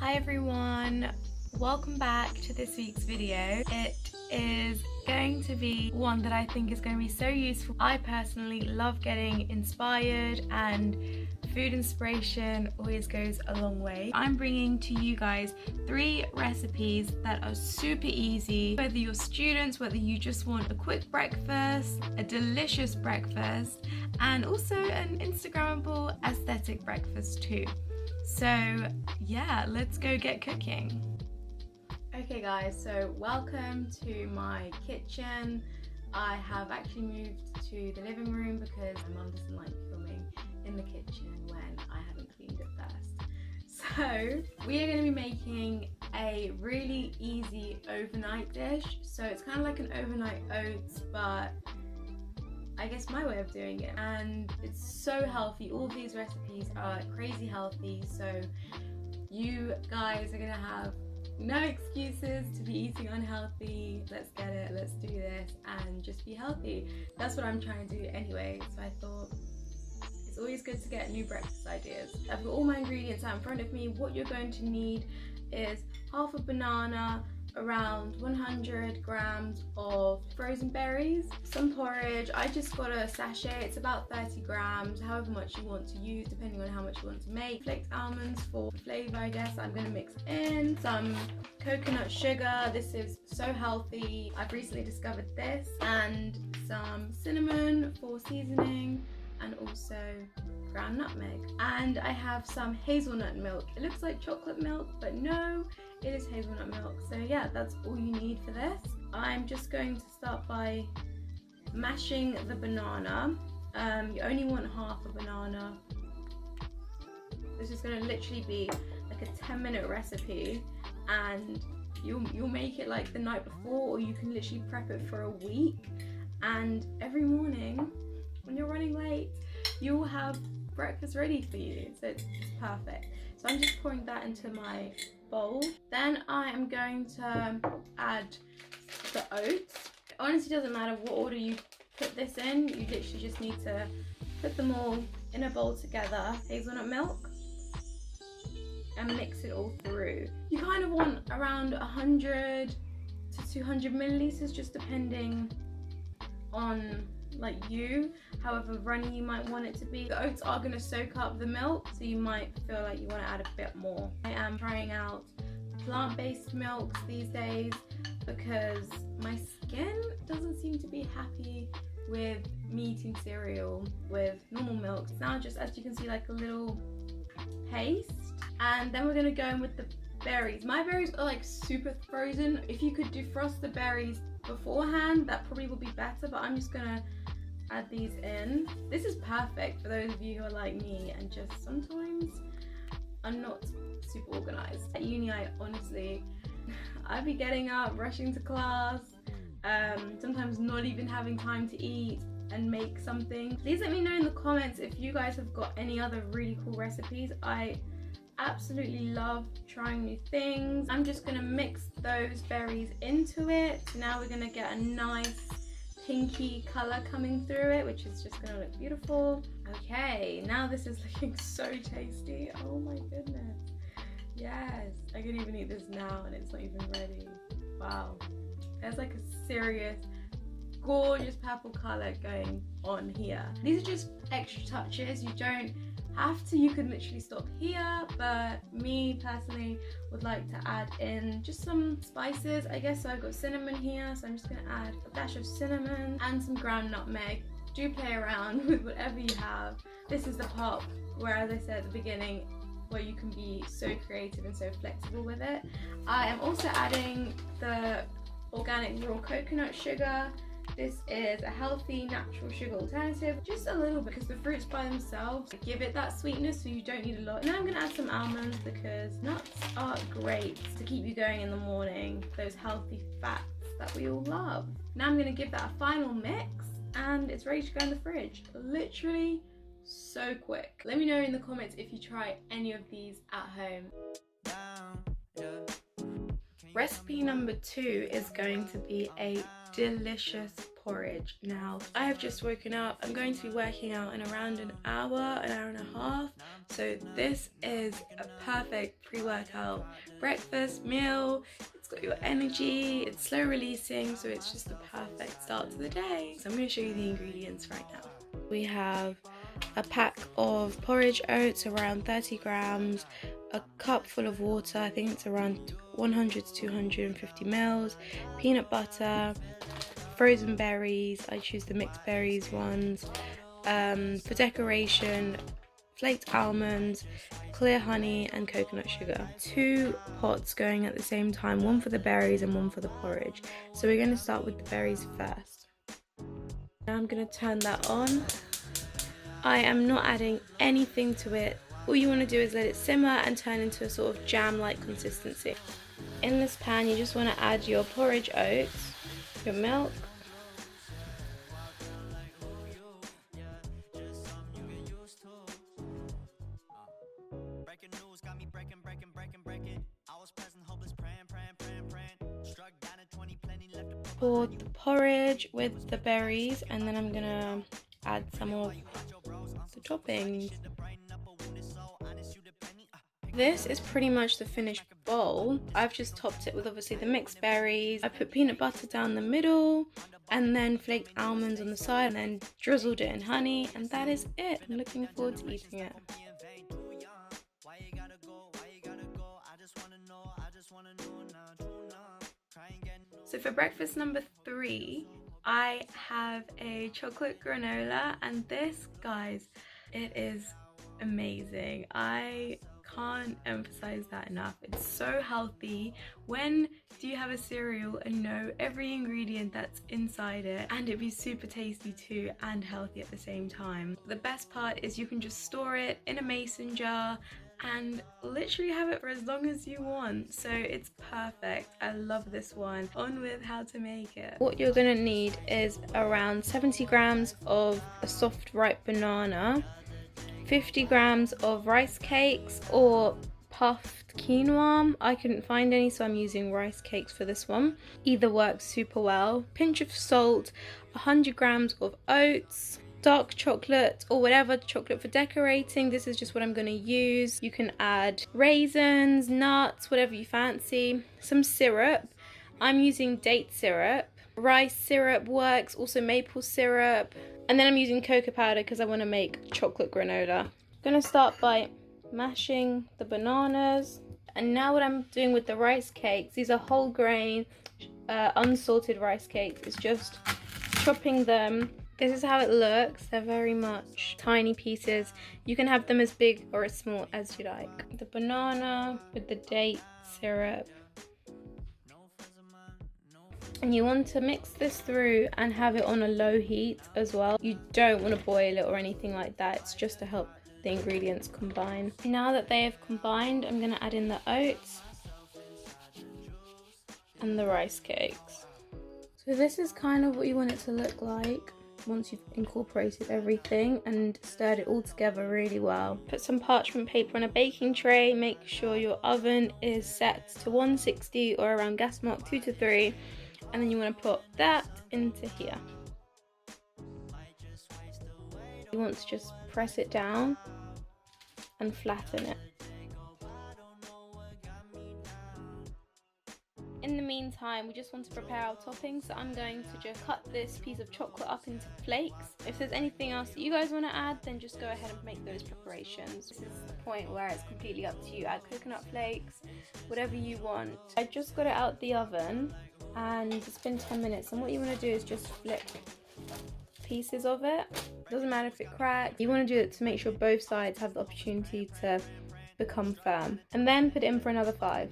Hi everyone, welcome back to this week's video. It is going to be one that I think is going to be so useful. I personally love getting inspired, and food inspiration always goes a long way. I'm bringing to you guys 3 recipes that are super easy, whether you're students, whether you just want a quick breakfast, a delicious breakfast, and also an Instagrammable aesthetic breakfast too. So yeah, let's go get cooking. Okay guys, so welcome to my kitchen. I have actually moved to the living room because my mum doesn't like filming in the kitchen when I haven't cleaned it first. So we are going to be making a really easy overnight dish. So it's kind of like an overnight oats, but I guess my way of doing it, and it's so healthy. All of these recipes are crazy healthy, so you guys are gonna have no excuses to be eating unhealthy. Let's get it, let's do this and just be healthy. That's what I'm trying to do anyway, so I thought it's always good to get new breakfast ideas. I've got all my ingredients out in front of me. What you're going to need is half a banana, around 100 grams of frozen berries, some porridge. I just got a sachet, it's about 30 grams, however much you want to use depending on how much you want to make. Flaked almonds for flavor, I guess. I'm going to mix in some coconut sugar. This is so healthy. I've recently discovered this, and some cinnamon for seasoning, and also ground nutmeg. And I have some hazelnut milk. It looks like chocolate milk, but no, it is hazelnut milk. So yeah, that's all you need for this. I'm just going to start by mashing the banana. You only want half a banana. This is going to literally be like a 10-minute recipe, and you'll make it like the night before, or you can literally prep it for a week, and every morning when you're running late you'll have breakfast ready for you. So it's perfect. So I'm just pouring that into my bowl. Then I am going to add the oats. It honestly doesn't matter what order you put this in, you literally just need to put them all in a bowl together. Hazelnut milk, and mix it all through. You kind of want around 100 to 200 milliliters, just depending on like you, however runny you might want it to be. The oats are going to soak up the milk, so you might feel like you want to add a bit more. I am trying out plant-based milks these days because my skin doesn't seem to be happy with me eating cereal with normal milk. It's now just, as you can see, like a little paste. And then we're going to go in with the berries. My berries are like super frozen. If you could defrost the berries beforehand, that probably would be better, but I'm just gonna add these in. This is perfect for those of you who are like me and just sometimes are not super organized. At uni, I'd be getting up, rushing to class, sometimes not even having time to eat and make something. Please let me know in the comments if you guys have got any other really cool recipes. I absolutely love trying new things. I'm just gonna mix those berries into it. Now we're gonna get a nice pinky color coming through it, which is just gonna look beautiful. Okay, now this is looking so tasty. Oh my goodness. Yes, I can even eat this now and it's not even ready. Wow. There's like a serious gorgeous purple color going on here. These are just extra touches. You don't have to, you could literally stop here, but me personally would like to add in just some spices, I guess. So I've got cinnamon here, so I'm just going to add a dash of cinnamon and some ground nutmeg. Do play around with whatever you have. This is the part where, as I said at the beginning, where you can be so creative and so flexible with it. I am also adding the organic raw coconut sugar. This is a healthy natural sugar alternative, just a little bit because the fruits by themselves give it that sweetness, so you don't need a lot. Now I'm going to add some almonds because nuts are great to keep you going in the morning, those healthy fats that we all love. Now I'm going to give that a final mix and it's ready to go in the fridge. Literally so quick. Let me know in the comments if you try any of these at home. Recipe number 2 is going to be a delicious porridge. Now, I have just woken up. I'm going to be working out in around an hour and a half. So this is a perfect pre-workout breakfast meal. It's got your energy, it's slow releasing, so it's just the perfect start to the day. So I'm going to show you the ingredients right now. We have a pack of porridge oats, around 30 grams, a cup full of water, I think it's around 100 to 250 mils, peanut butter, frozen berries, I choose the mixed berries ones, for decoration, flaked almonds, clear honey and coconut sugar. 2 pots going at the same time, one for the berries and one for the porridge. So we're going to start with the berries first. Now I'm going to turn that on. I am not adding anything to it. All you want to do is let it simmer and turn into a sort of jam-like consistency. In this pan you just want to add your porridge oats, your milk, pour the porridge with the berries, and then I'm gonna add some of the toppings. This is pretty much the finished bowl. I've just topped it with obviously the mixed berries. I put peanut butter down the middle and then flaked almonds on the side and then drizzled it in honey, and that is it. I'm looking forward to eating it. So for breakfast number 3, I have a chocolate granola, and this, guys, it is amazing. I can't emphasize that enough. It's so healthy. When do you have a cereal and know every ingredient that's inside it, and it'd be super tasty too and healthy at the same time? The best part is you can just store it in a mason jar and literally have it for as long as you want, so it's perfect. I love this one. On with how to make it. What you're gonna need is around 70 grams of a soft ripe banana, 50 grams of rice cakes or puffed quinoa. I couldn't find any, so I'm using rice cakes for this one. Either works super well. Pinch of salt, 100 grams of oats, dark chocolate or whatever chocolate for decorating. This is just what I'm going to use. You can add raisins, nuts, whatever you fancy. Some syrup. I'm using date syrup. Rice syrup works, also maple syrup. And then I'm using cocoa powder because I want to make chocolate granola. I'm going to start by mashing the bananas. And now what I'm doing with the rice cakes, these are whole grain, unsalted rice cakes. It's just chopping them. This is how it looks. They're very much tiny pieces. You can have them as big or as small as you like. The banana with the date syrup. And you want to mix this through and have it on a low heat as well. You don't want to boil it or anything like that. It's just to help the ingredients combine. Now that they have combined, I'm going to add in the oats and the rice cakes. So this is kind of what you want it to look like once you've incorporated everything and stirred it all together really well. Put some parchment paper on a baking tray. Make sure your oven is set to 160 or around gas mark 2 to 3. And then you want to put that into here. You want to just press it down and flatten it. In the meantime, we just want to prepare our toppings, so I'm going to just cut this piece of chocolate up into flakes. If there's anything else that you guys want to add, then just go ahead and make those preparations. This is the point where it's completely up to you. Add coconut flakes, whatever you want. I just got it out the oven and it's been 10 minutes, and what you want to do is just flip pieces of it. Doesn't matter if it cracks. You want to do it to make sure both sides have the opportunity to become firm, and then put it in for another 5.